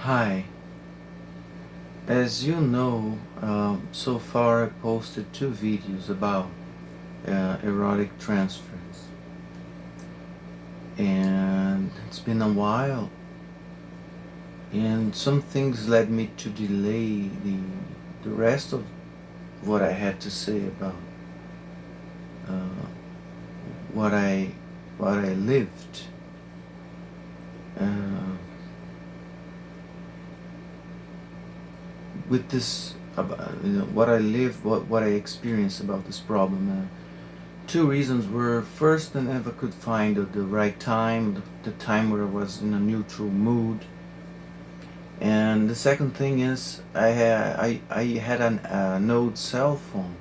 Hi, as you know, so far I posted two videos about erotic transference, and it's been a while, and some things led me to delay the rest of what I had to say about uh, what I what I lived. Uh, with this about what I lived, what I experienced about this problem. Two reasons were: first, I never could find the right time, the time where I was in a neutral mood, and the second thing is I had an old cell phone,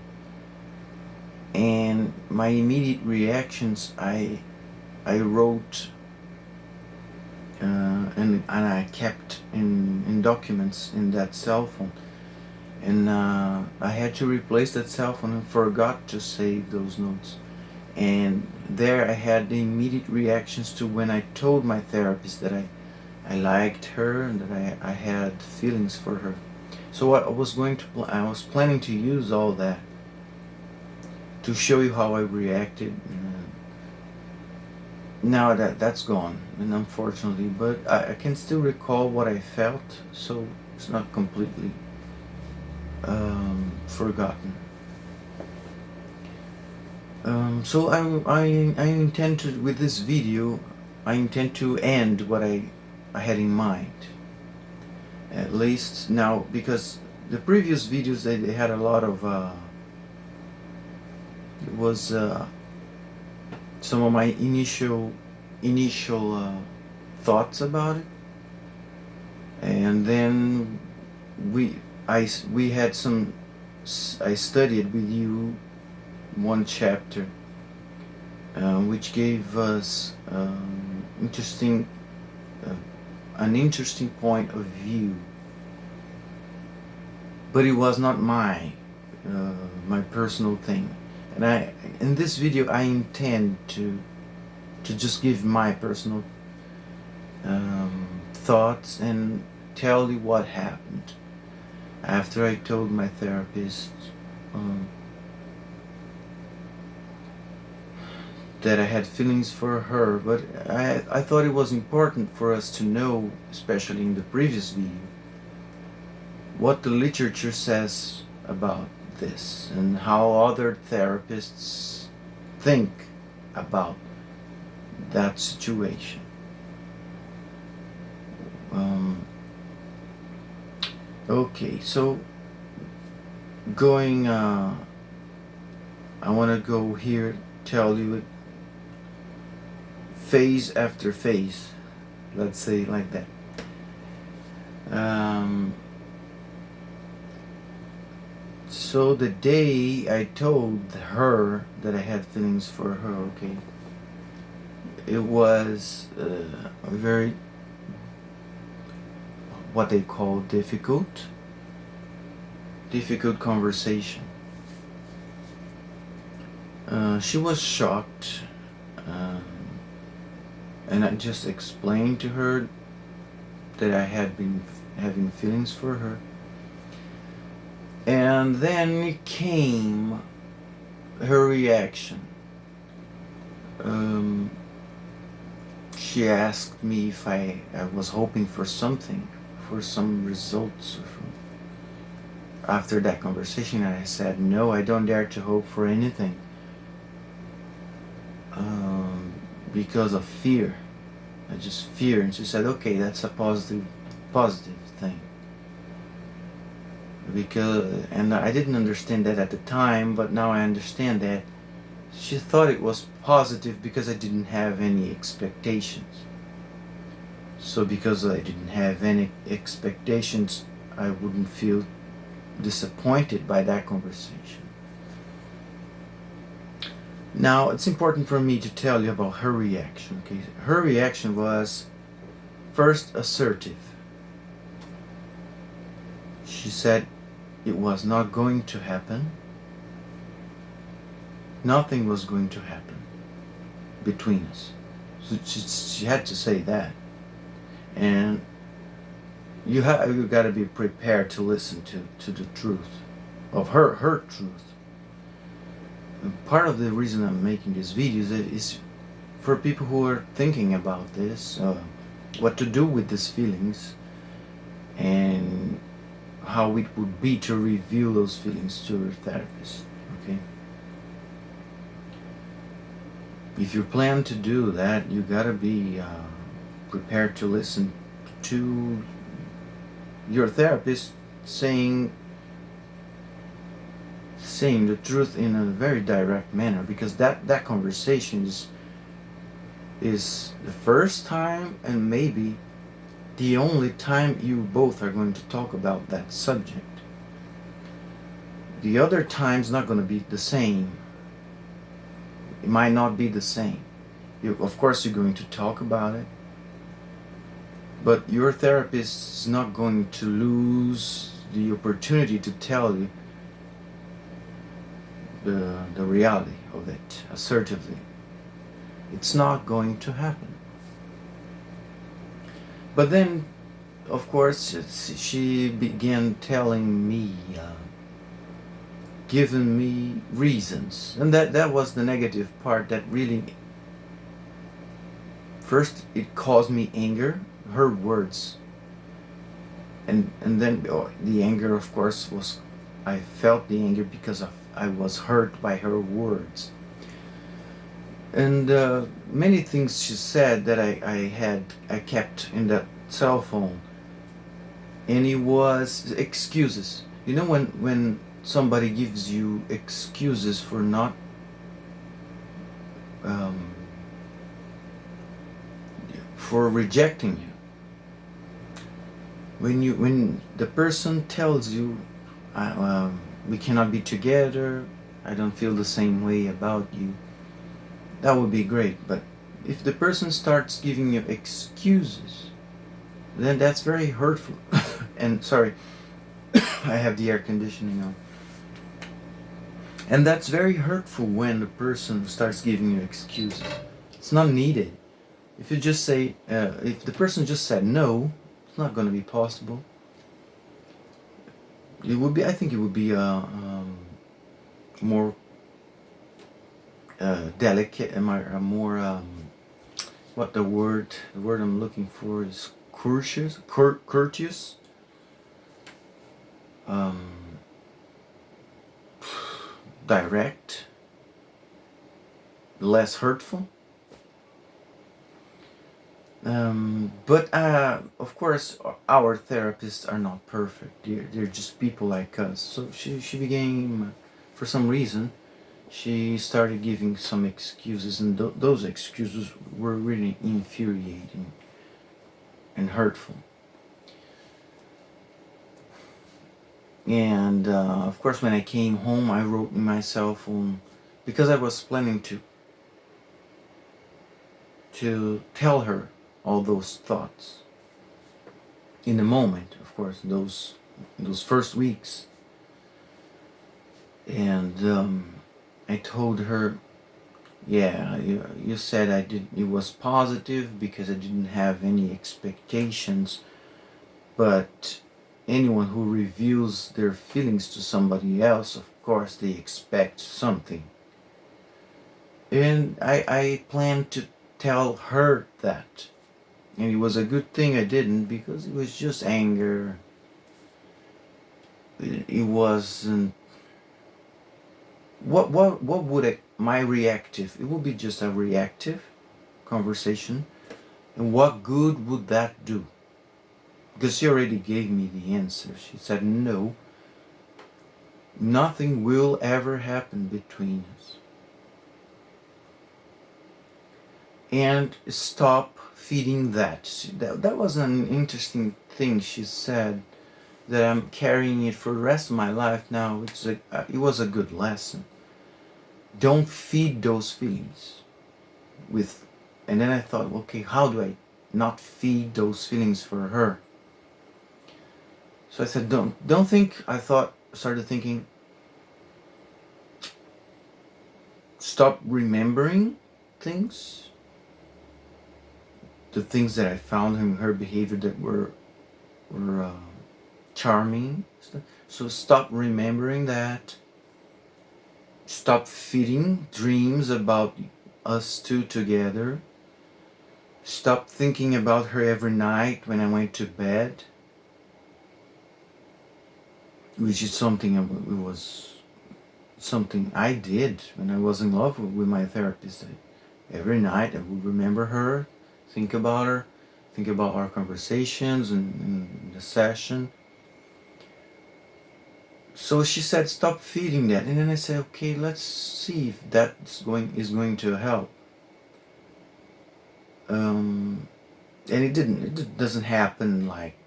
and my immediate reactions I wrote and I kept in documents in that cell phone. And I had to replace that cell phone and forgot to save those notes. And there I had the immediate reactions to when I told my therapist that I liked her and that I had feelings for her. So I was planning to use all that to show you how I reacted. Now that's gone, and unfortunately, but I can still recall what I felt, so it's not completely forgotten. So I intend to, with this video, I intend to end what I had in mind. At least now, because the previous videos they had a lot of, it was some of my initial thoughts about it, and then we had some, I studied with you one chapter, which gave us uh, an interesting point of view. But it was not my personal thing, and in this video I intend to just give my personal thoughts and tell you what happened after I told my therapist um, that I had feelings for her. But I thought it was important for us to know, especially in the previous video, what the literature says about this and how other therapists think about that situation. Okay, so going, I want to go here, tell you phase after phase, let's say like that. So the day I told her that I had feelings for her, okay, it was a very, what they call difficult conversation. She was shocked, and I just explained to her that I had been having feelings for her. And then it came her reaction. She asked me if I was hoping for something, for some results after that conversation. I said, no, I don't dare to hope for anything, because of fear. I just fear. And she said, okay, that's a positive thing. And I didn't understand that at the time, but now I understand that she thought it was positive because I didn't have any expectations. So because I didn't have any expectations, I wouldn't feel disappointed by that conversation. Now, it's important for me to tell you about her reaction. Okay, her reaction was first assertive. She said it was not going to happen. Nothing was going to happen between us. So she had to say that. And you got to be prepared to listen to the truth of her truth. And part of the reason I'm making these videos is for people who are thinking about this, what to do with these feelings, and how it would be to reveal those feelings to your therapist. Okay. If you plan to do that, you gotta be prepared to listen to your therapist saying the truth in a very direct manner, because that conversation is the first time and maybe the only time you both are going to talk about that subject. The other time's not going to be the same. It might not be the same. Of course you're going to talk about it, but your therapist is not going to lose the opportunity to tell you the reality of it assertively. It's not going to happen. But then, of course, she began telling me, giving me reasons, and that was the negative part. That really, first it caused me anger, her words, and then the anger, of course, was, I felt the anger because I was hurt by her words. And many things she said that I kept in that cell phone, and it was excuses. You know, when somebody gives you excuses for not for rejecting you, when the person tells you, we cannot be together, I don't feel the same way about you, that would be great. But if the person starts giving you excuses, then that's very hurtful. And sorry, I have the air conditioning on. And that's very hurtful when the person starts giving you excuses. It's not needed. If you just say, if the person just said no, it's not going to be possible. It would be, I think it would be more delicate, more what the word I'm looking for is courteous, direct, less hurtful. But of course, our therapists are not perfect. They're just people like us. So she became, for some reason, she started giving some excuses, and those excuses were really infuriating and hurtful. And of course, when I came home, I wrote in my cell phone, because I was planning to tell her all those thoughts in the moment, of course, those first weeks. And I told her, yeah, you said it was positive because I didn't have any expectations, but anyone who reveals their feelings to somebody else, of course they expect something. And I planned to tell her that. And it was a good thing I didn't, because it was just anger. It wasn't... What would my reactive... It would be just a reactive conversation. And what good would that do? Because she already gave me the answer. She said, no, nothing will ever happen between us. And stop feeding that. That was an interesting thing she said, that I'm carrying it for the rest of my life now. It was a good lesson. Don't feed those feelings with... And then I thought, okay, how do I not feed those feelings for her? So I said, don't think. Started thinking, stop remembering things, the things that I found in her behavior that were charming. So stop remembering that. Stop feeding dreams about us two together. Stop thinking about her every night when I went to bed, which is something I did when I was in love with my therapist. Every night I would remember her, think about her, think about our conversations and the session. So she said, stop feeding that. And then I said, okay, let's see if that is going to help. And it didn't. It doesn't happen like,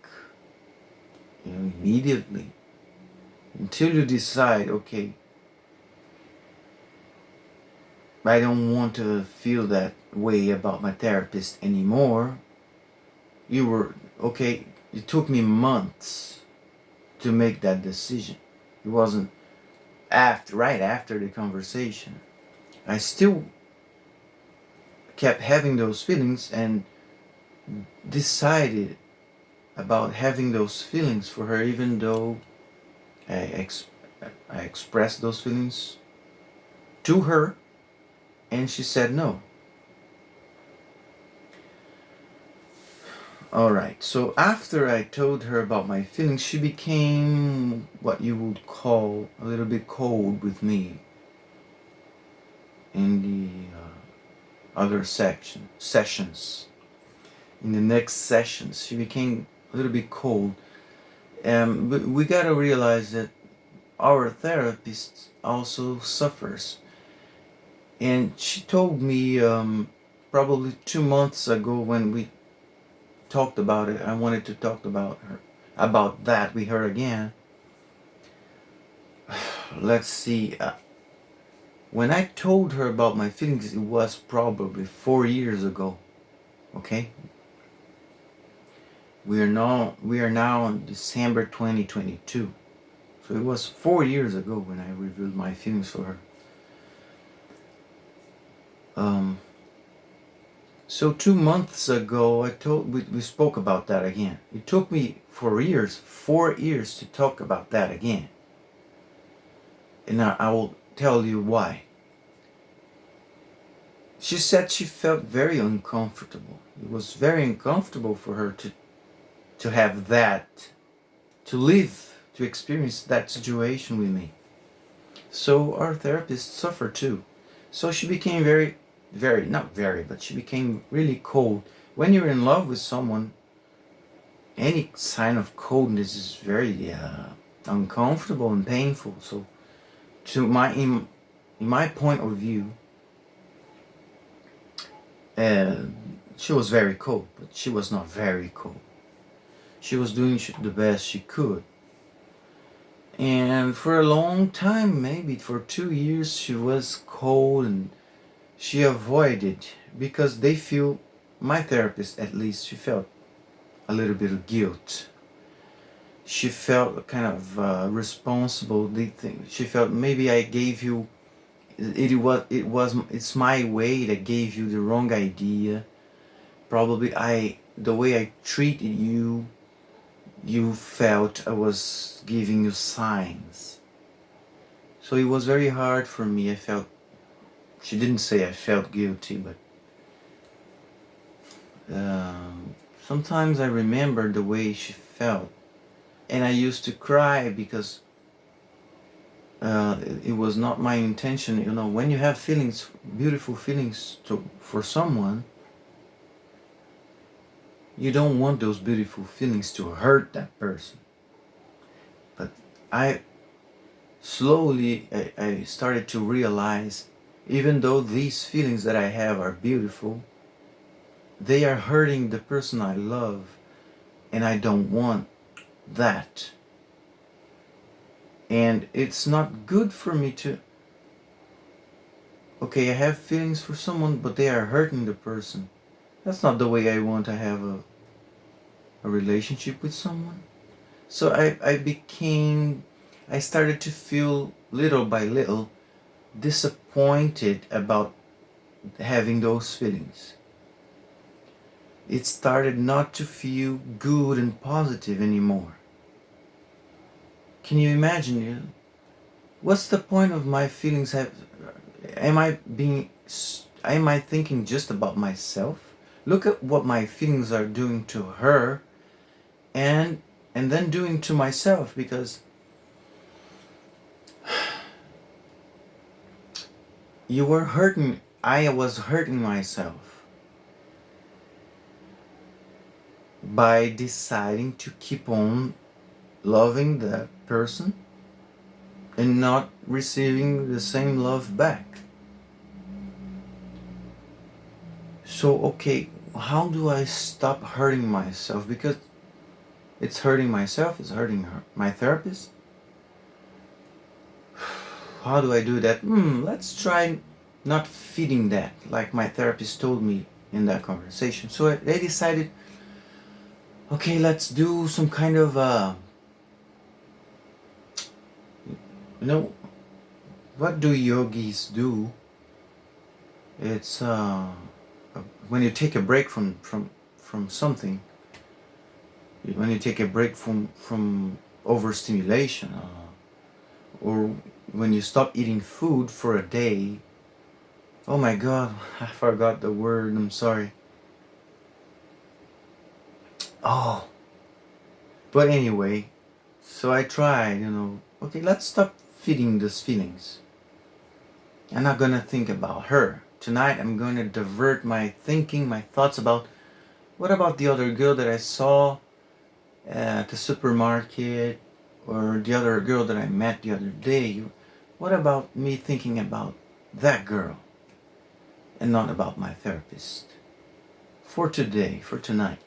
immediately. Until you decide, okay, I don't want to feel that way about my therapist anymore. It took me months to make that decision. It wasn't right after the conversation. I still kept having those feelings and decided about having those feelings for her, even though I expressed those feelings to her and she said no. Alright, so after I told her about my feelings, she became what you would call a little bit cold with me in the other sessions. In the next sessions, she became a little bit cold. But we gotta realize that our therapist also suffers. And she told me probably 2 months ago when we talked about it, I wanted to talk about that with her again. Let's see. When I told her about my feelings, it was probably 4 years ago. Okay? We are now in December 2022. So it was 4 years ago when I revealed my feelings for her. So 2 months ago, we spoke about that again. It took me 4 years to talk about that again. And I will tell you why. She said she felt very uncomfortable. It was very uncomfortable for her to have that, to experience that situation with me. So our therapist suffered too. So she became she became really cold. When you're in love with someone, any sign of coldness is very uncomfortable and painful. So in my point of view, she was very cold, but she was not very cold. She was doing the best she could. And for a long time, maybe for 2 years, she was cold and she avoided, because my therapist at least, she felt a little bit of guilt. She felt kind of responsible. She felt maybe I gave you, it's my way that gave you the wrong idea. Probably the way I treated you, you felt I was giving you signs. So it was very hard for me. She didn't say I felt guilty, but sometimes I remember the way she felt. And I used to cry because it was not my intention. When you have feelings, beautiful feelings for someone, you don't want those beautiful feelings to hurt that person. But I started to realize, even though these feelings that I have are beautiful, they are hurting the person I love, and I don't want that. And it's not good for me to, okay, I have feelings for someone, but they are hurting the person. That's not the way I want to have a relationship with someone. So I started to feel little by little disappointed about having those feelings. It started not to feel good and positive anymore. Can you imagine? What's the point of my feelings? Am I being? Am I thinking just about myself? Look at what my feelings are doing to her, and then doing to myself, because you were hurting. I was hurting myself by deciding to keep on loving that person and not receiving the same love back. So, okay, how do I stop hurting myself? Because it's hurting myself, it's hurting her, my therapist. How do I do that? Let's try not feeding that, like my therapist told me in that conversation. So they decided, okay, let's do some kind of, you know, what do yogis do? It's when you take a break from something, when you take a break from overstimulation, or when you stop eating food for a day. Oh my god, I forgot the word, I'm sorry. Oh, but anyway, so I tried, okay, let's stop feeding these feelings. I'm not gonna think about her. Tonight I'm gonna divert my thinking, my thoughts about what about the other girl that I saw at the supermarket, or the other girl that I met the other day. What about me thinking about that girl and not about my therapist? For today, for tonight.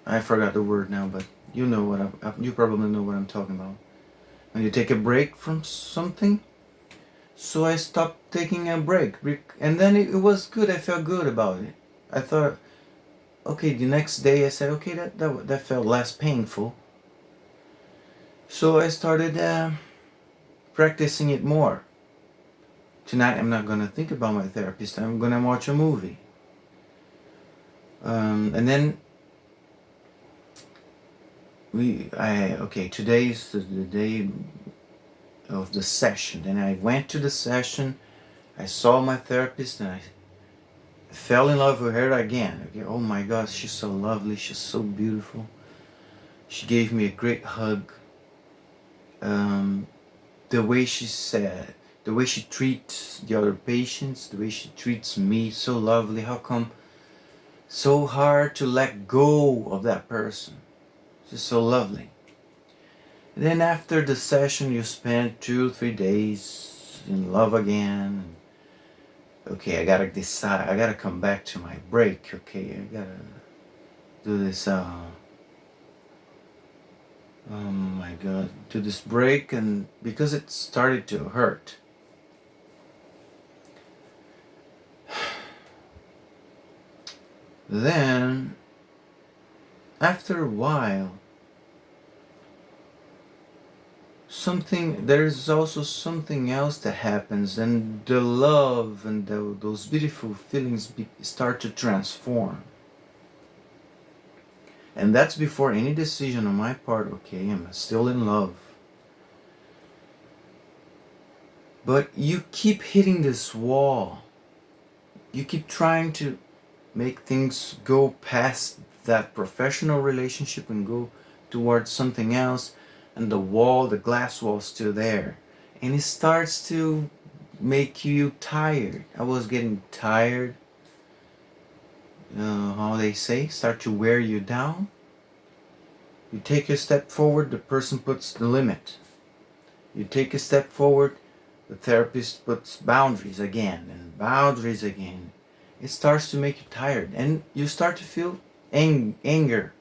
I forgot the word now, but you know you probably know what I'm talking about. When you take a break from something. So I stopped taking a break, and then it was good. I felt good about it. I thought, okay, the next day I said, okay, that felt less painful. So I started practicing it more. Tonight I'm not gonna think about my therapist. I'm gonna watch a movie. And then today is the day of the session. Then I went to the session. I saw my therapist, and I fell in love with her again. Okay, oh my God, she's so lovely. She's so beautiful. She gave me a great hug. The way she said, the way she treats the other patients, the way she treats me, so lovely. How come so hard to let go of that person? She's so lovely. And then after the session, you spend 2-3 days in love again. Okay, I gotta decide. I gotta come back to my break. Okay, I gotta do this. Oh my God, do this break, and because it started to hurt. Then, after a while, there's also something else that happens, and the love and those beautiful feelings start to transform. And that's before any decision on my part. Okay, I'm still in love. But you keep hitting this wall. You keep trying to make things go past that professional relationship and go towards something else, and the glass wall's still there. And it starts to make you tired. I was getting tired. How they say, start to wear you down. You take a step forward, the person puts the limit. You take a step forward, the therapist puts boundaries again and boundaries again. It starts to make you tired, and you start to feel anger.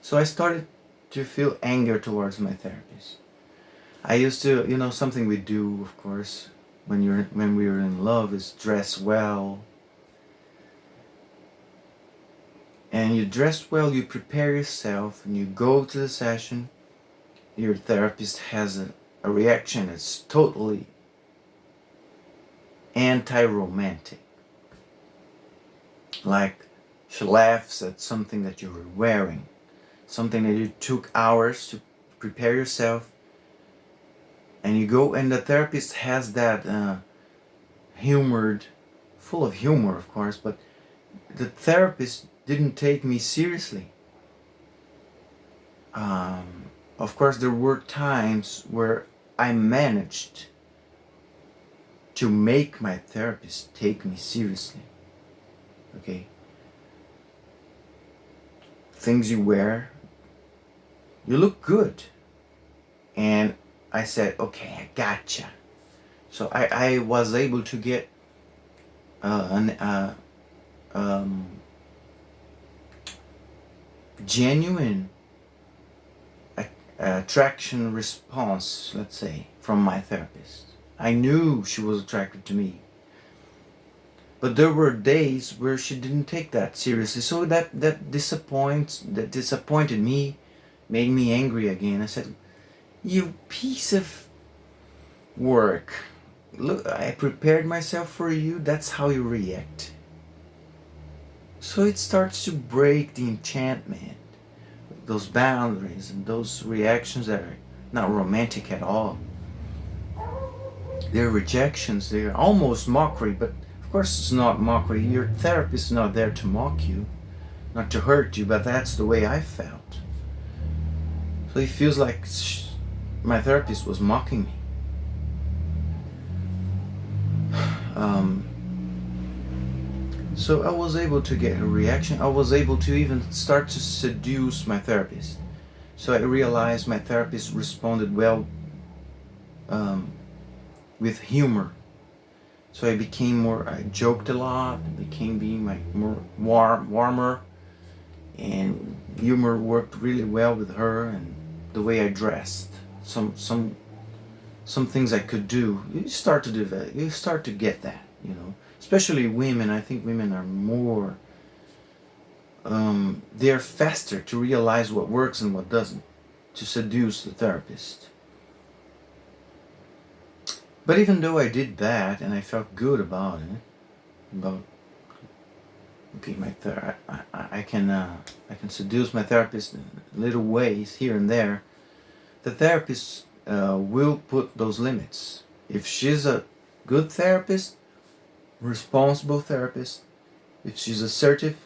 So I started to feel anger towards my therapist. I used to, something we do, of course, when we are in love, is dress well. And you dress well, you prepare yourself, and you go to the session. Your therapist has a reaction that's totally anti-romantic. Like, she laughs at something that you were wearing. something that you took hours to prepare yourself, and you go, and the therapist has that humored, full of humor, of course, but the therapist didn't take me seriously. Of course, there were times where I managed to make my therapist take me seriously. Okay? Things you wear, you look good. And I said, okay, I gotcha. So I was able to get an genuine attraction response, let's say, from my therapist. I knew she was attracted to me. But there were days where she didn't take that seriously. So that disappointed me, made me angry again. I said, you piece of work. Look, I prepared myself for you, that's how you react. So it starts to break the enchantment, those boundaries and those reactions that are not romantic at all. They're rejections, they're almost mockery, but of course it's not mockery. Your therapist is not there to mock you, not to hurt you, but that's the way I felt. So it feels like my therapist was mocking me. So I was able to get a reaction. I was able to even start to seduce my therapist. So I realized my therapist responded well with humor. So I became more, I joked a lot, became being more warmer, and humor worked really well with her, and the way I dressed. Some things I could do. You start to do that. You start to get that, you know. Especially women. I think women are more. They're faster to realize what works and what doesn't, to seduce the therapist. But even though I did that and I felt good about it, about okay, I can seduce my therapist in little ways here and there. The therapist will put those limits. If she's a good therapist, responsible therapist, if she's assertive,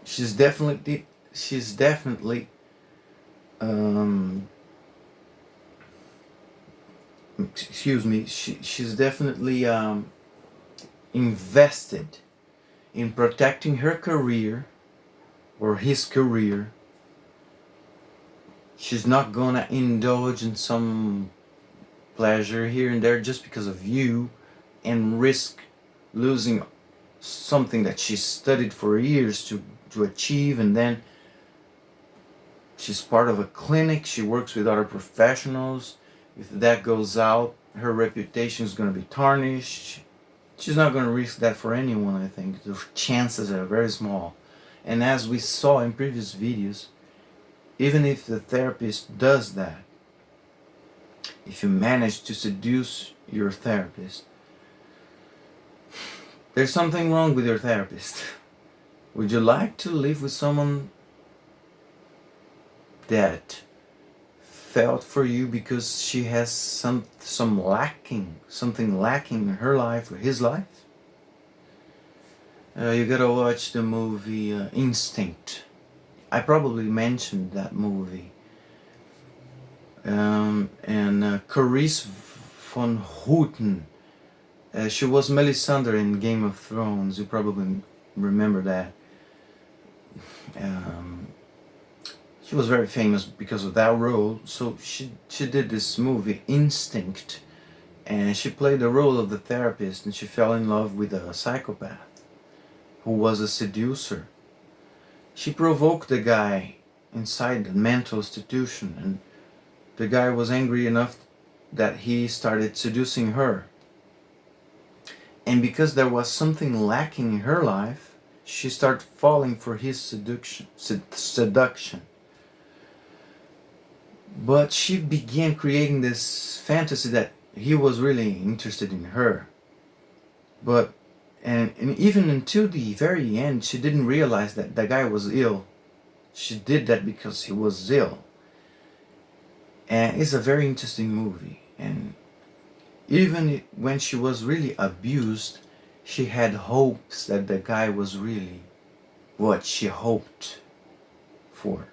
she's definitely she's definitely invested in protecting her career or his career. She's not gonna indulge in some pleasure here and there just because of you and risk losing something that she studied for years to achieve. And then she's part of a clinic, she works with other professionals. If that goes out, her reputation is going to be tarnished. She's not going to risk that for anyone, I think. The chances are very small. And as we saw in previous videos, even if the therapist does that, if you manage to seduce your therapist, there's something wrong with your therapist. Would you like to live with someone that felt for you because she has something lacking in her life or his life? You gotta watch the movie Instinct. I probably mentioned that movie. And Carice von Houten. She was Melisandre in Game of Thrones. You probably remember that. She was very famous because of that role. So she did this movie Instinct, and she played the role of the therapist, and she fell in love with a psychopath who was a seducer. She provoked the guy inside the mental institution, and the guy was angry enough that he started seducing her. And because there was something lacking in her life, she started falling for his seduction. But she began creating this fantasy that he was really interested in her. And even until the very end, she didn't realize that the guy was ill. She did that because he was ill. And it's a very interesting movie. And even when she was really abused, she had hopes that the guy was really what she hoped for.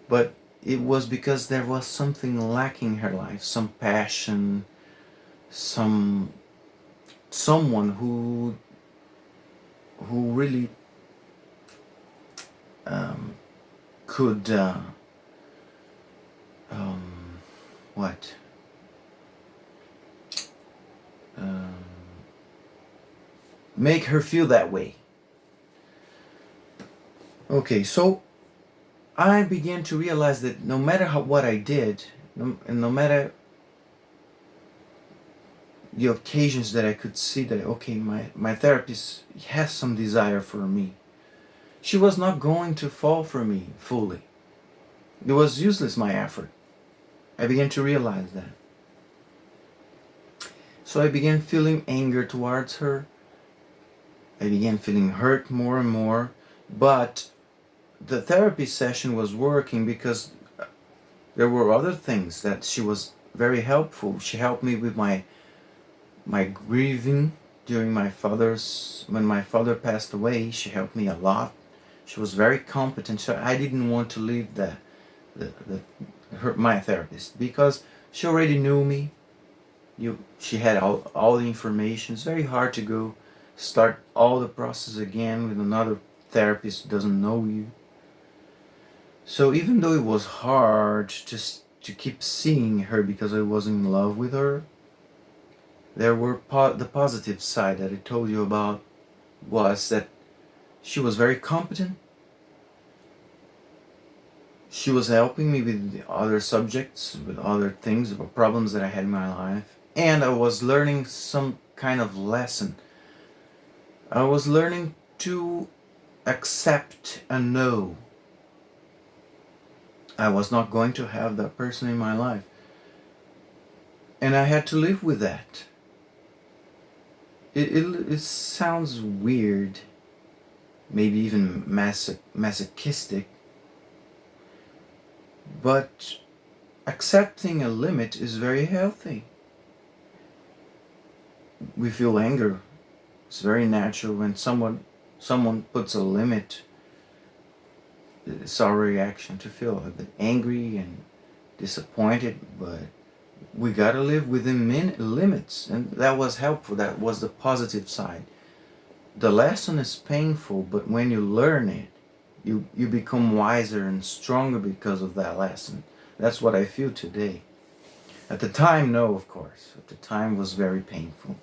But it was because there was something lacking in her life, some passion, some someone who really um, could um, what um, make her feel that way. Okay, so I began to realize that no matter what I did, and no matter the occasions that I could see that okay, my therapist has some desire for me, she was not going to fall for me fully. It was useless my effort. I began to realize that. So I began feeling anger towards her. I began feeling hurt more and more. But the therapy session was working because there were other things that she was very helpful. She helped me with my grieving during when my father passed away. She helped me a lot. She was very competent. So I didn't want to leave my therapist because she already knew me. She had all the information. It's very hard to go start all the process again with another therapist who doesn't know you. So even though it was hard to keep seeing her because I was in love with her, there were the positive side that I told you about was that she was very competent. She was helping me with the other subjects, with other things, about problems that I had in my life. And I was learning some kind of lesson. I was learning to accept and know I was not going to have that person in my life. And I had to live with that. It sounds weird, maybe even masochistic, but accepting a limit is very healthy. We feel anger. It's very natural when someone puts a limit. It's our reaction to feel a bit angry and disappointed, but we gotta live within limits, and that was helpful. That was the positive side. The lesson is painful, but when you learn it, you become wiser and stronger because of that lesson. That's what I feel today. At the time, no, of course. At the time was very painful.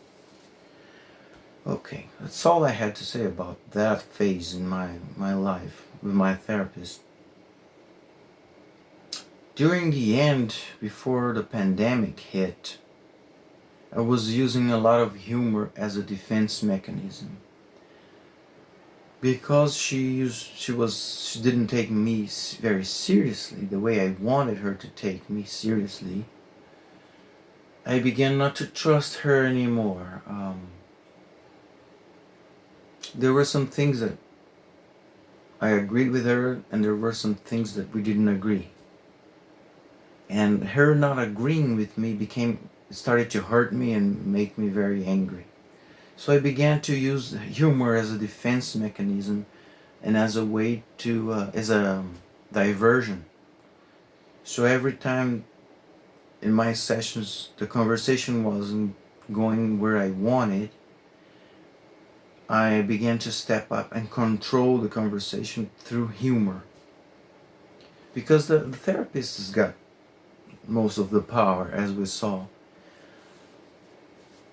Okay, that's all I had to say about that phase in my life with my therapist. During the end, before the pandemic hit, I was using a lot of humor as a defense mechanism. Because she didn't take me very seriously the way I wanted her to take me seriously, I began not to trust her anymore. There were some things that I agreed with her, and there were some things that we didn't agree. And her not agreeing with me started to hurt me and make me very angry. So I began to use humor as a defense mechanism and as a way as a diversion. So every time in my sessions the conversation wasn't going where I wanted, I began to step up and control the conversation through humor. Because the therapist has got most of the power, as we saw.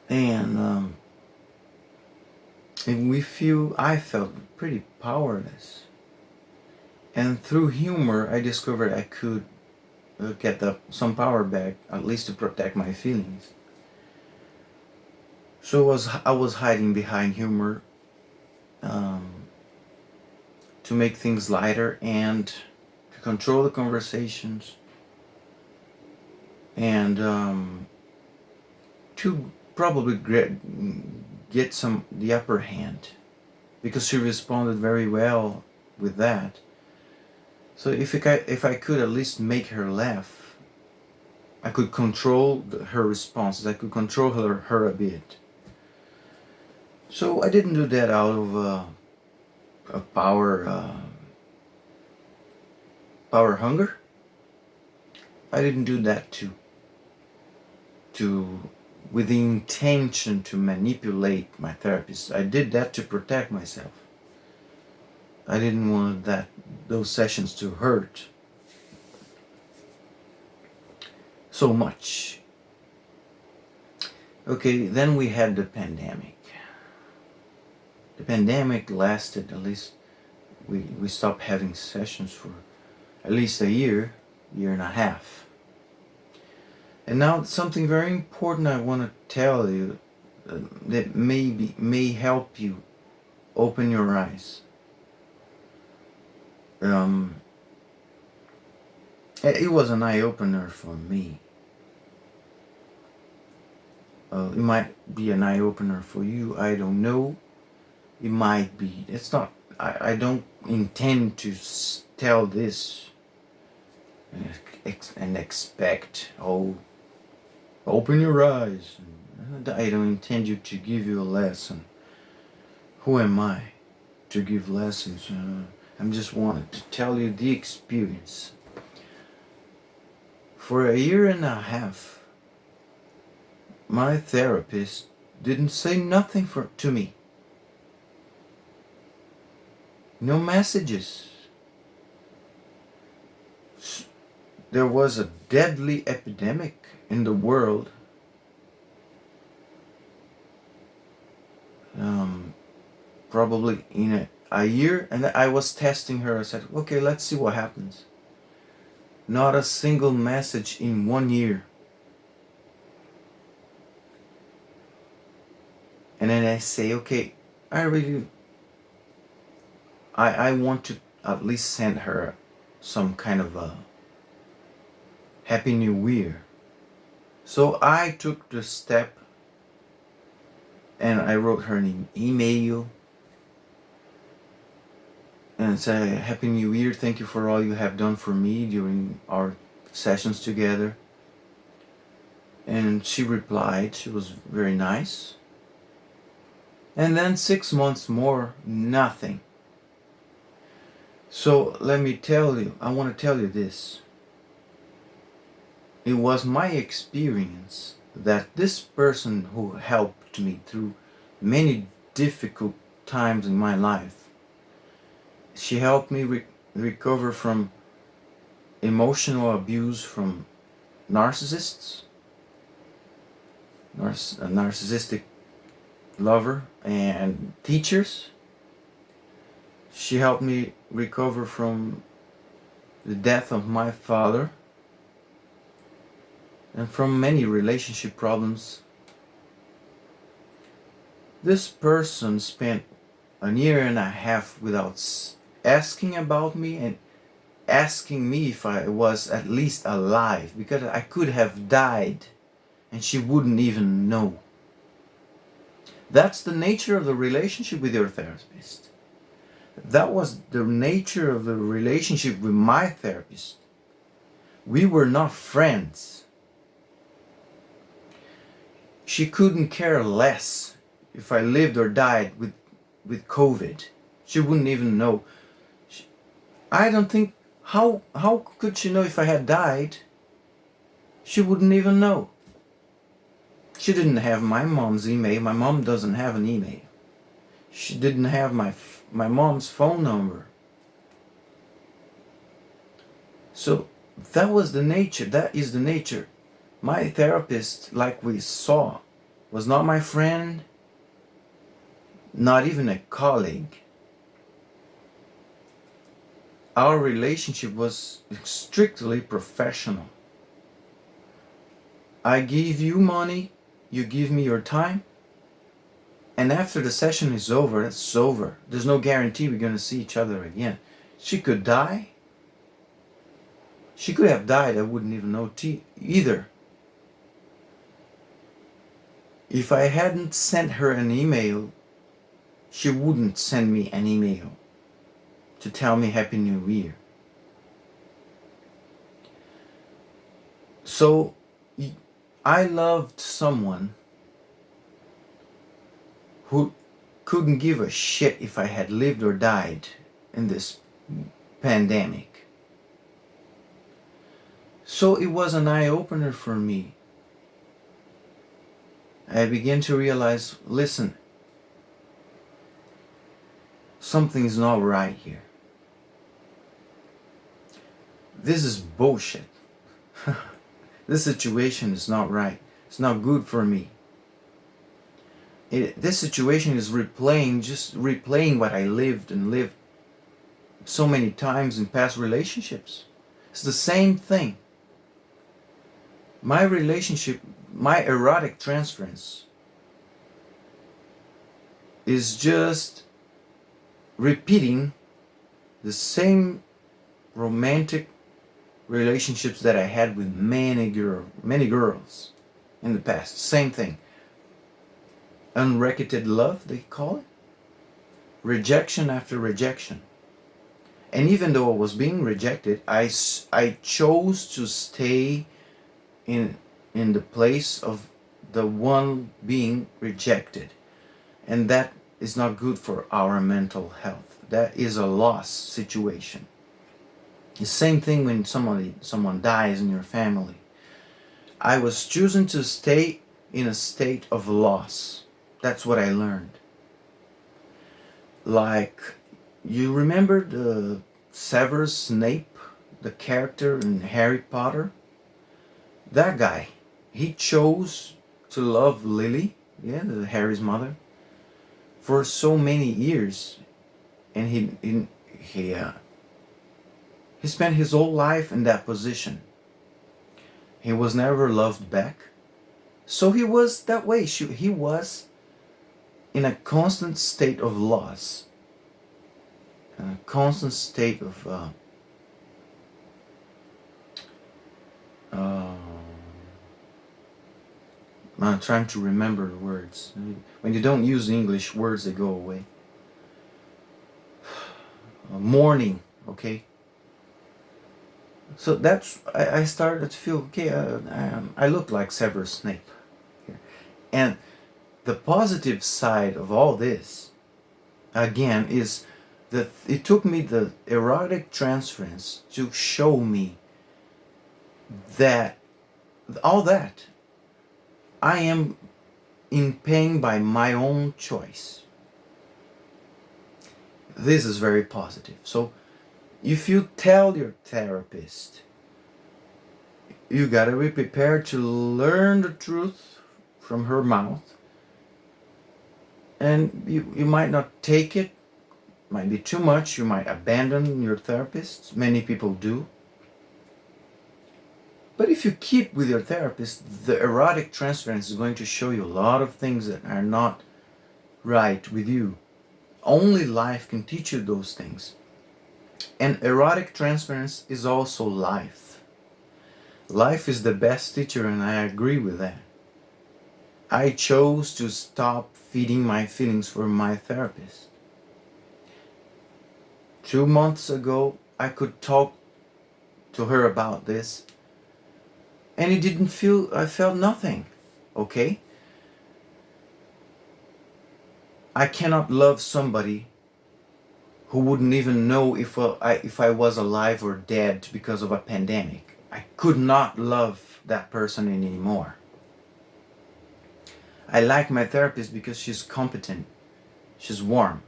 And I felt pretty powerless. And through humor, I discovered I could get some power back, at least to protect my feelings. So I was hiding behind humor to make things lighter and to control the conversations and to probably get the upper hand, because she responded very well with that. So if I could at least make her laugh, I could control her responses. I could control her a bit. So I didn't do that out of a power hunger. I didn't do that to with the intention to manipulate my therapist. I did that to protect myself. I didn't want those sessions to hurt so much. Okay, then we had the pandemic. The pandemic lasted at least, we stopped having sessions for at least a year and a half. And now something very important I want to tell you that may help you open your eyes. It was an eye-opener for me. It might be an eye-opener for you, I don't know. It might be. It's not, I don't intend to tell this and expect, oh, open your eyes. I don't intend to give you a lesson. Who am I to give lessons? I'm just wanted to tell you the experience. For a year and a half, my therapist didn't say nothing to me. No messages. There was a deadly epidemic in the world. Probably in a year, and I was testing her. I said, okay, let's see what happens. Not a single message in 1 year. And then I say, okay, I want to at least send her some kind of a Happy New Year. So I took the step and I wrote her an email and said, Happy New Year, thank you for all you have done for me during our sessions together. And she replied, she was very nice. And then 6 months more, nothing. So let me tell you, I want to tell you this. It was my experience that this person who helped me through many difficult times in my life, she helped me recover from emotional abuse from narcissists, a narcissistic lover and teachers. She helped me recover from the death of my father and from many relationship problems. This person spent a year and a half without asking about me and asking me if I was at least alive, because I could have died and she wouldn't even know. That's the nature of the relationship with your therapist. That was the nature of the relationship with my therapist. We were not friends. She couldn't care less if I lived or died with COVID. She wouldn't even know. I don't think, how could she know if I had died? She wouldn't even know. She didn't have my mom's email. My mom doesn't have an email. She didn't have my mom's phone number. So that was the nature. That is the nature. My therapist, like we saw, was not my friend, not even a colleague. Our relationship was strictly professional. I give you money, you give me your time, and after the session is over, it's over. There's no guarantee we're going to see each other again. She could die. She could have died, I wouldn't even know either. If I hadn't sent her an email, she wouldn't send me an email to tell me Happy New Year. So I loved someone who couldn't give a shit if I had lived or died in this pandemic. So it was an eye opener for me. I began to realize, listen, something's not right here. This is bullshit. This situation is not right. It's not good for me. This situation is just replaying what I lived so many times in past relationships. It's the same thing. My relationship, my erotic transference is just repeating the same romantic relationships that I had with many girls in the past. Same thing. Unrequited love, they call it. Rejection after rejection. And even though I was being rejected, I chose to stay in the place of the one being rejected. And that is not good for our mental health. That is a loss situation. The same thing when someone dies in your family. I was choosing to stay in a state of loss. That's what I learned. Like, you remember the Severus Snape, the character in Harry Potter? That guy, he chose to love Lily, Harry's mother, for so many years, and he spent his whole life in that position. He was never loved back, so he was that way. He was in a constant state of loss, a constant state of I'm trying to remember the words. When you don't use English words, they go away. Mourning, okay? So I started to feel, okay, I look like Severus Snape here. And the positive side of all this, again, is that it took me the erotic transference to show me that all that I am in pain by my own choice. This is very positive. So if you tell your therapist, you gotta be prepared to learn the truth from her mouth, and you might not take it, might be too much, you might abandon your therapist. Many people do. But if you keep with your therapist, the erotic transference is going to show you a lot of things that are not right with you. Only life can teach you those things. And erotic transference is also life. Life is the best teacher, and I agree with that. I chose to stop feeding my feelings for my therapist. 2 months ago, I could talk to her about this, and I felt nothing, okay? I cannot love somebody who wouldn't even know if I was alive or dead because of a pandemic. I could not love that person anymore. I like my therapist because she's competent, she's warm.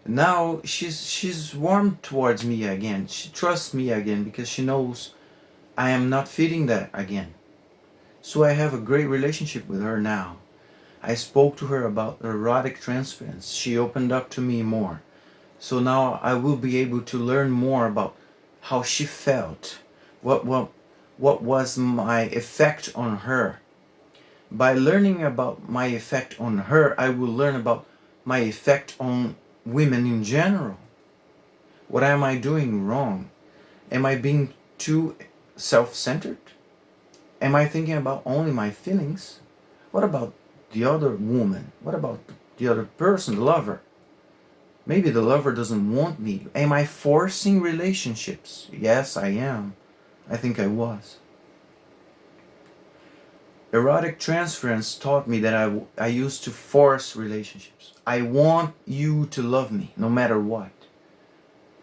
Now she's warm towards me again. She trusts me again because she knows I am not feeding that again. So I have a great relationship with her now. I spoke to her about erotic transference. She opened up to me more. So now I will be able to learn more about how she felt. What was my effect on her? By learning about my effect on her, I will learn about my effect on women in general. What am I doing wrong? Am I being too self-centered? Am I thinking about only my feelings? What about the other woman? What about the other person, the lover? Maybe the lover doesn't want me. Am I forcing relationships? Yes, I am. I think I was. Erotic transference taught me that I used to force relationships. I want you to love me no matter what.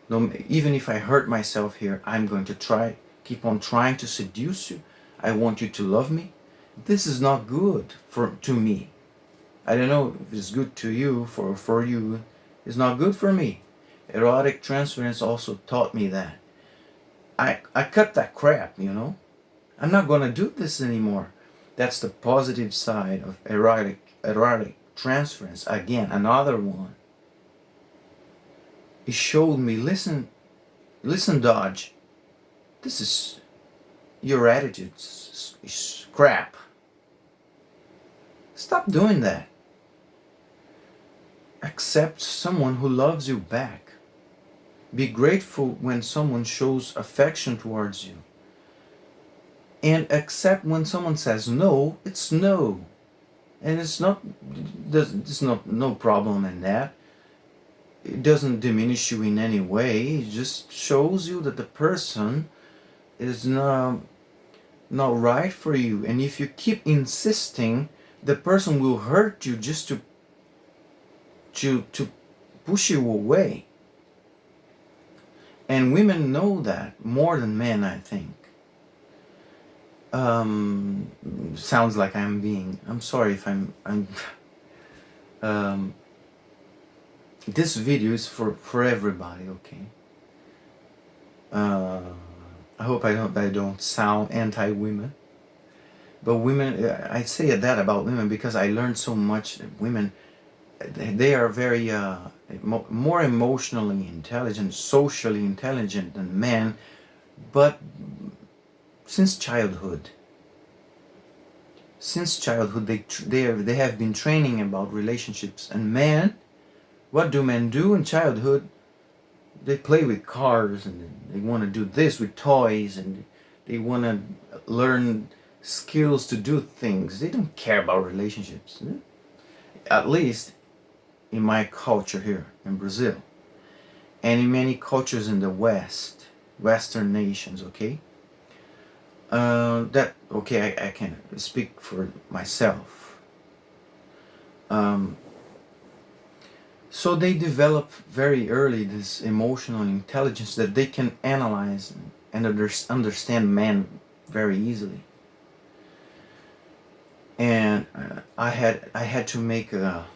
No, even if I hurt myself here, I'm going to keep on trying to seduce you. I want you to love me. This is not good to me. I don't know if it's good to you, for you. It's not good for me. Erotic transference also taught me that. I cut that crap, I'm not gonna do this anymore. That's the positive side of erotic transference. Again, another one. It showed me, listen, Dodge. This is your attitude is crap. Stop doing that. Accept someone who loves you back. Be grateful when someone shows affection towards you. And accept when someone says no, it's no. And there's no problem in that. It doesn't diminish you in any way. It just shows you that the person is not right for you. And if you keep insisting, the person will hurt you just to push you away. And women know that more than men, I think. Sounds like I'm sorry if I'm this video is for everybody, okay? I hope I don't sound anti-women. But women, I say that about women because I learned so much that women, they are very more emotionally intelligent, socially intelligent than men, but since childhood they have been training about relationships. And men, what do men do in childhood? They play with cars, and they want to do this with toys, and they want to learn skills to do things. They don't care about relationships, at least in my culture here in Brazil, and in many cultures in the Western nations, okay? I can speak for myself. So they develop very early this emotional intelligence that they can analyze and understand men very easily. And I had to make a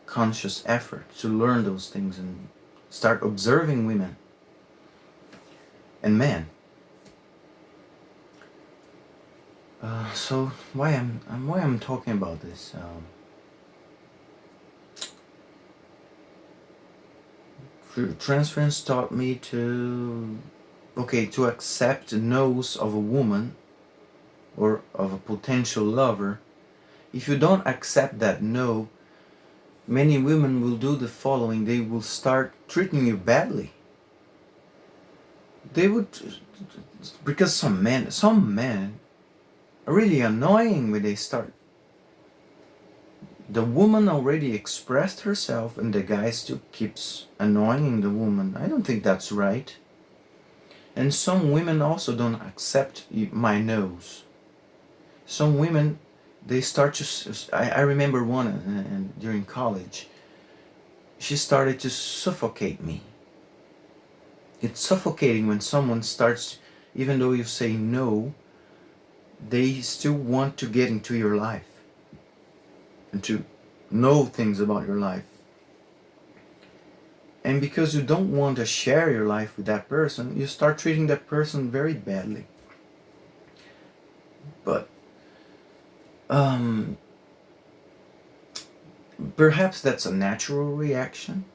conscious effort to learn those things and start observing women and men. So why I'm talking about this? Transference taught me to accept no's of a woman or of a potential lover. If you don't accept that no, many women will do the following: they will start treating you badly. They would, because some men are really annoying when they start. The woman already expressed herself and the guy still keeps annoying the woman. I don't think that's right. And some women also don't accept my no's. Some women, they start to... I remember one during college. She started to suffocate me. It's suffocating when someone starts, even though you say no, they still want to get into your life and to know things about your life. And because you don't want to share your life with that person, you start treating that person very badly. But perhaps that's a natural reaction.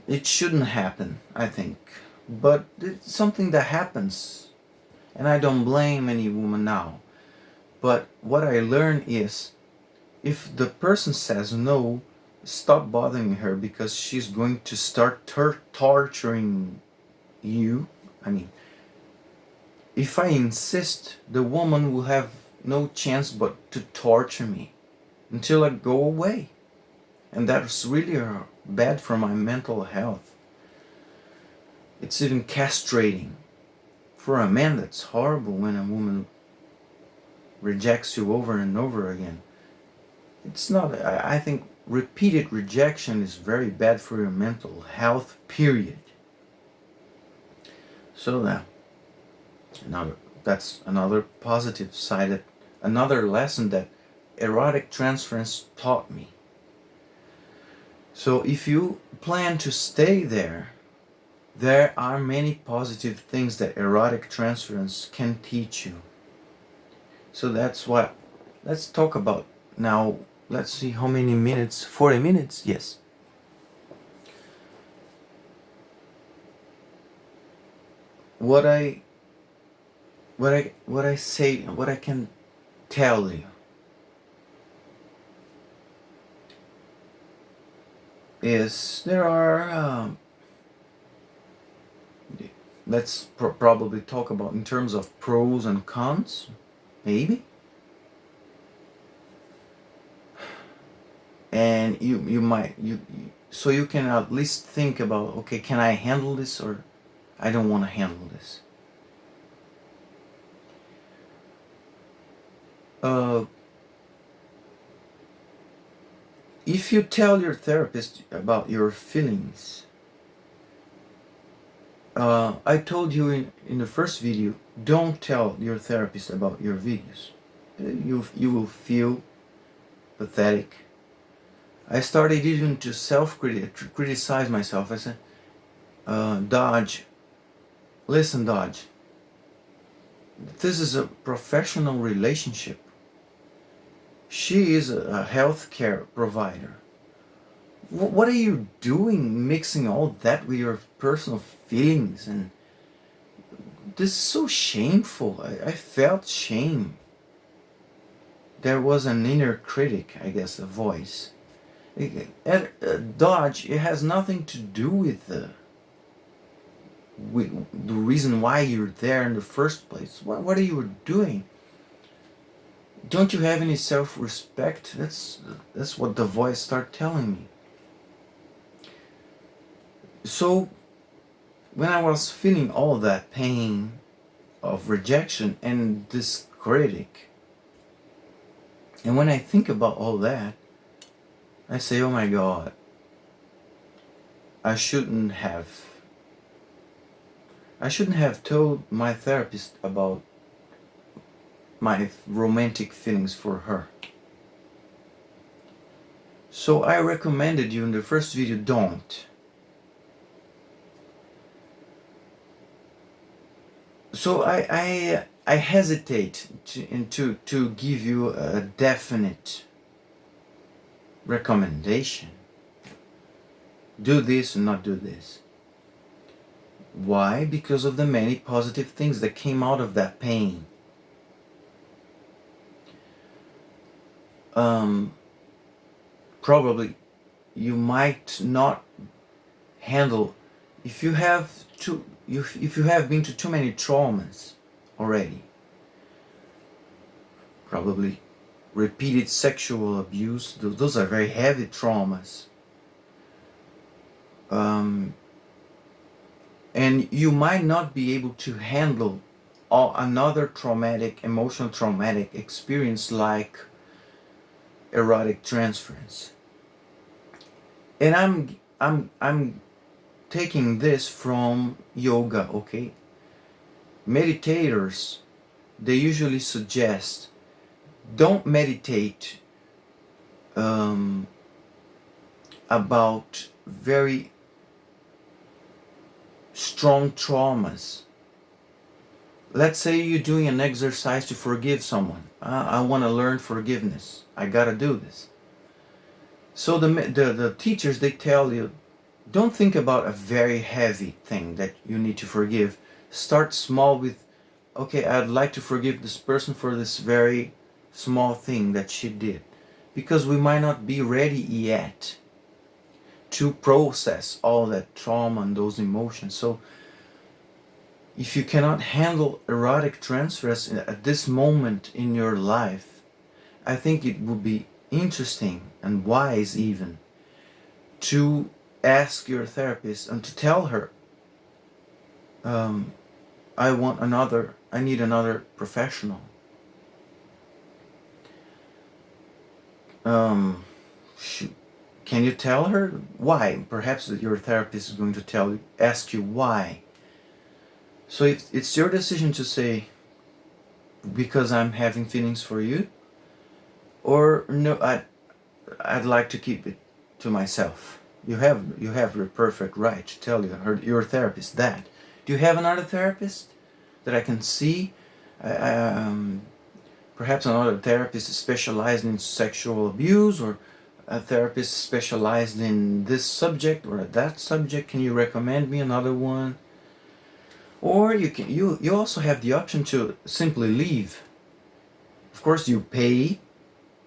It shouldn't happen, I think. But it's something that happens. And I don't blame any woman now. But what I learned is, if the person says no, stop bothering her, because she's going to start torturing you. I mean, if I insist, the woman will have no chance but to torture me until I go away. And that's really bad for my mental health. It's even castrating. For a man, that's horrible when a woman rejects you over and over again. It's not, I think repeated rejection is very bad for your mental health, period. So another, that's another positive side, another lesson that erotic transference taught me. So if you plan to stay there, there are many positive things that erotic transference can teach you. So that's what, let's talk about now. Let's see how many minutes, 40 minutes, yes. What I say, what I can tell you is there are let's probably talk about in terms of pros and cons, maybe. And you might so you can at least think about, okay, can I handle this, or I don't want to handle this. If you tell your therapist about your feelings, I told you in the first video, don't tell your therapist about your videos. You will feel pathetic. I started even to criticize myself. I said, Dodge, listen, Dodge, this is a professional relationship. She is a healthcare provider. What are you doing mixing all that with your personal feelings? And this is so shameful. I felt shame. There was an inner critic, I guess, a voice. Dodge, it has nothing to do with the reason why you're there in the first place. What are you doing? Don't you have any self-respect? That's what the voice started telling me. So when I was feeling all that pain of rejection and this critic, and when I think about all that, I say, oh my God, I shouldn't have told my therapist about my romantic feelings for her. So I recommended you in the first video, don't. So I hesitate to give you a definite recommendation. Do this and not do this. Why? Because of the many positive things that came out of that pain. Probably you might not handle, if you have been to too many traumas already, probably repeated sexual abuse, those are very heavy traumas. And you might not be able to handle another emotional traumatic experience like erotic transference. And I'm taking this from yoga, okay? Meditators, they usually suggest don't meditate about very strong traumas. Let's say you're doing an exercise to forgive someone. I want to learn forgiveness. I gotta do this. So the teachers, they tell you, don't think about a very heavy thing that you need to forgive. Start small with, okay, I'd like to forgive this person for this very small thing that she did. Because we might not be ready yet to process all that trauma and those emotions. So if you cannot handle erotic transference at this moment in your life, I think it would be interesting and wise even to ask your therapist and to tell her, I need another professional. Um, sh- can you tell her why? Perhaps that your therapist is going to ask you why. So it's your decision to say, because I'm having feelings for you, or no, I'd like to keep it to myself. You have your perfect right to tell your therapist that. Do you have another therapist that I can see? Um, Perhaps another therapist specialized in sexual abuse, or a therapist specialized in this subject or that subject. Can you recommend me another one? Or you also have the option to simply leave. Of course, you pay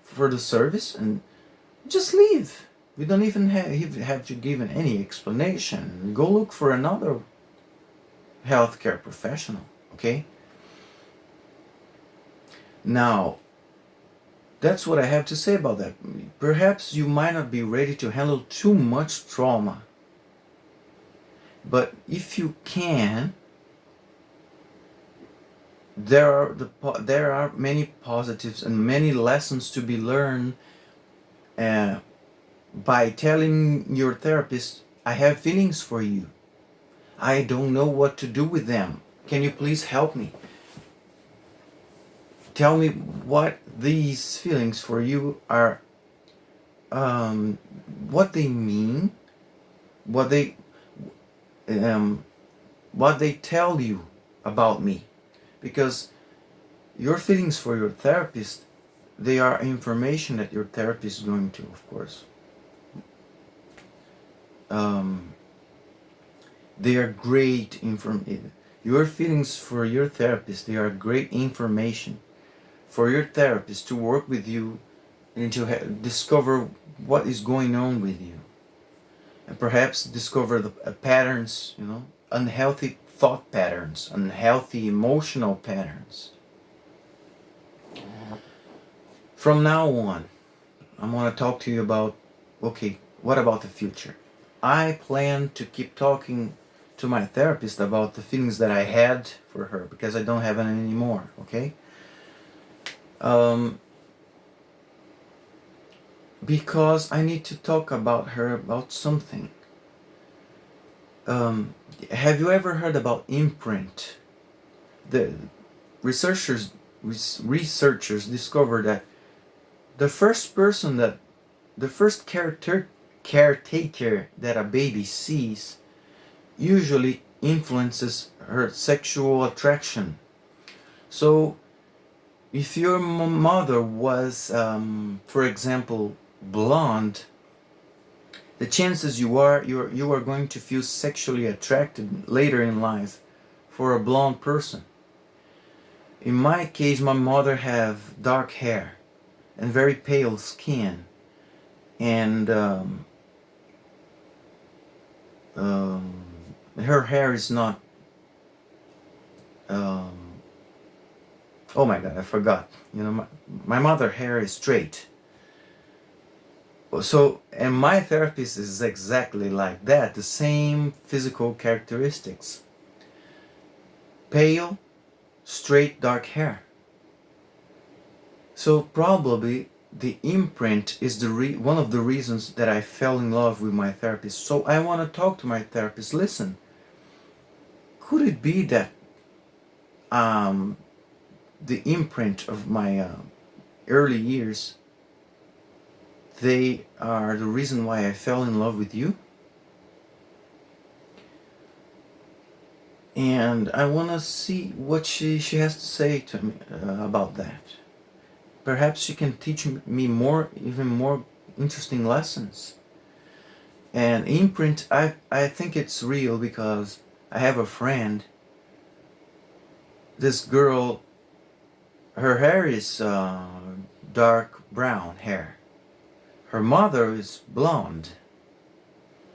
for the service and just leave. We don't even have to give any explanation. Go look for another healthcare professional, okay? Now, that's what I have to say about that. Perhaps you might not be ready to handle too much trauma. But if you can, there are many positives and many lessons to be learned uh, by telling your therapist, I have feelings for you. I don't know what to do with them. Can you please help me? Tell me what these feelings for you are, um, what they mean, what they um, what they tell you about me. Because your feelings for your therapist, they are information that your therapist is going to, of course. Um, they are great information. Your feelings for your therapist, they are great information for your therapist to work with you and to discover what is going on with you, and perhaps discover the patterns, unhealthy thought patterns, unhealthy emotional patterns. From now on, I'm going to talk to you about, okay, what about the future? I plan to keep talking to my therapist about the feelings that I had for her, because I don't have any anymore, okay? Um, because I need to talk about her about something. Um, have you ever heard about imprint? The researchers discovered that the first person that the first caretaker that a baby sees usually influences her sexual attraction. So if your mother was, for example, blonde, the chances you are going to feel sexually attracted later in life for a blonde person. In my case, my mother have dark hair and very pale skin, and um, her hair is not. Um, oh my God, I forgot. My mother hair is straight. So, and my therapist is exactly like that, the same physical characteristics. Pale, straight, dark hair. So probably the imprint is one of the reasons that I fell in love with my therapist. So I want to talk to my therapist. Listen, could it be that the imprint of my early years, they are the reason why I fell in love with you? And I want to see what she has to say to me about that. Perhaps she can teach me even more interesting lessons. And imprint, I think it's real, because I have a friend. This girl, her hair is dark brown hair. Her mother is blonde,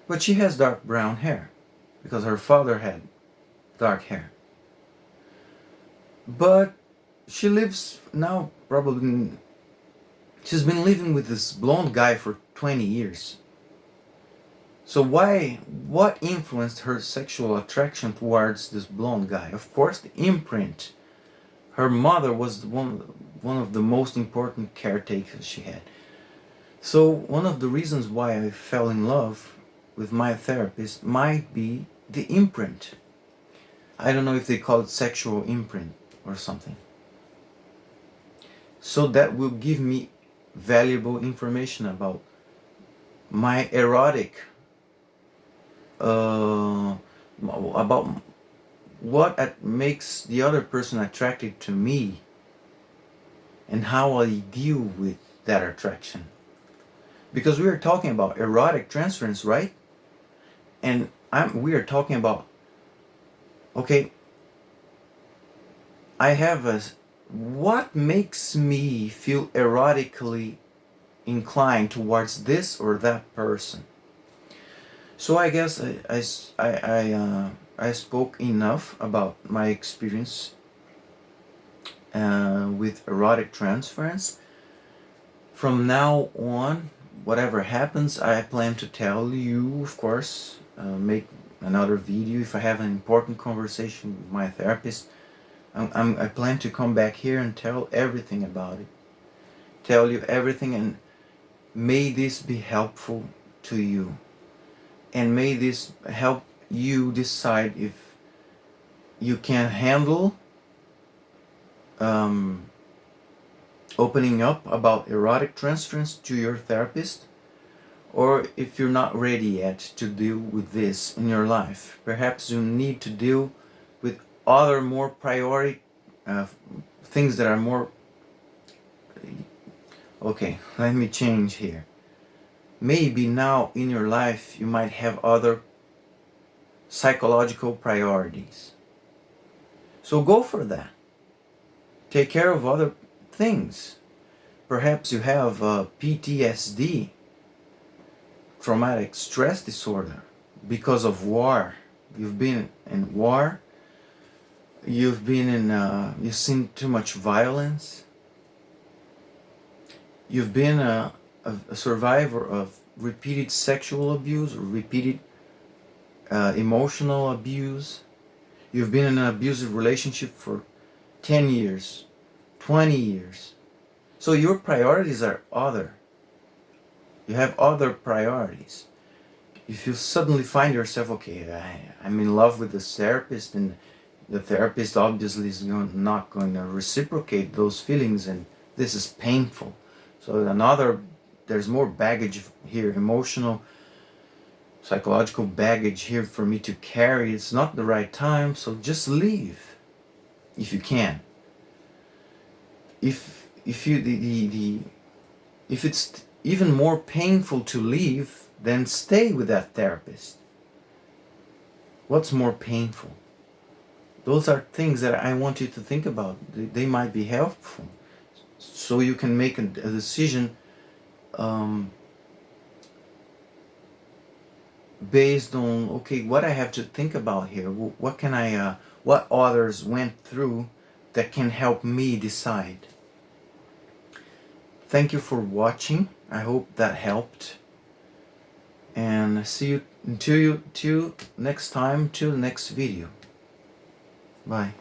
but she has dark brown hair because her father had dark hair. But she lives now, probably, she's been living with this blonde guy for 20 years. So what influenced her sexual attraction towards this blonde guy? Of course, the imprint. Her mother was one of the most important caretakers she had. So one of the reasons why I fell in love with my therapist might be the imprint. I don't know if they call it sexual imprint or something. So that will give me valuable information about my erotic, about what makes the other person attracted to me and how I deal with that attraction. Because we are talking about erotic transference, right? And we are talking about, okay, I have a, what makes me feel erotically inclined towards this or that person. So I guess I spoke enough about my experience with erotic transference. From now on, whatever happens, I plan to tell you, of course, make another video if I have an important conversation with my therapist. I plan to come back here and tell everything about it. Tell you everything, and may this be helpful to you. And may this help you decide if you can handle opening up about erotic transference to your therapist, or if you're not ready yet to deal with this in your life. Perhaps you need to deal with other more priority things that are more... Okay, let me change here. Maybe now in your life you might have other psychological priorities. So go for that. Take care of other things. Perhaps you have PTSD, traumatic stress disorder, because of war. You've been in war. You've been in, you've seen too much violence. You've been a survivor of repeated sexual abuse or repeated emotional abuse. You've been in an abusive relationship for 10 years, 20 years. So your priorities are other. You have other priorities. If you suddenly find yourself, okay, I'm in love with this therapist, and the therapist obviously is not going to reciprocate those feelings, and this is painful. So there's more baggage here, emotional, psychological baggage here for me to carry. It's not the right time, so just leave if you can. If it's even more painful to leave, then stay with that therapist. What's more painful? Those are things that I want you to think about. They might be helpful, so you can make a decision based on, okay, what I have to think about here. What can what others went through that can help me decide. Thank you for watching. I hope that helped. And see you till next time, till the next video. Bye.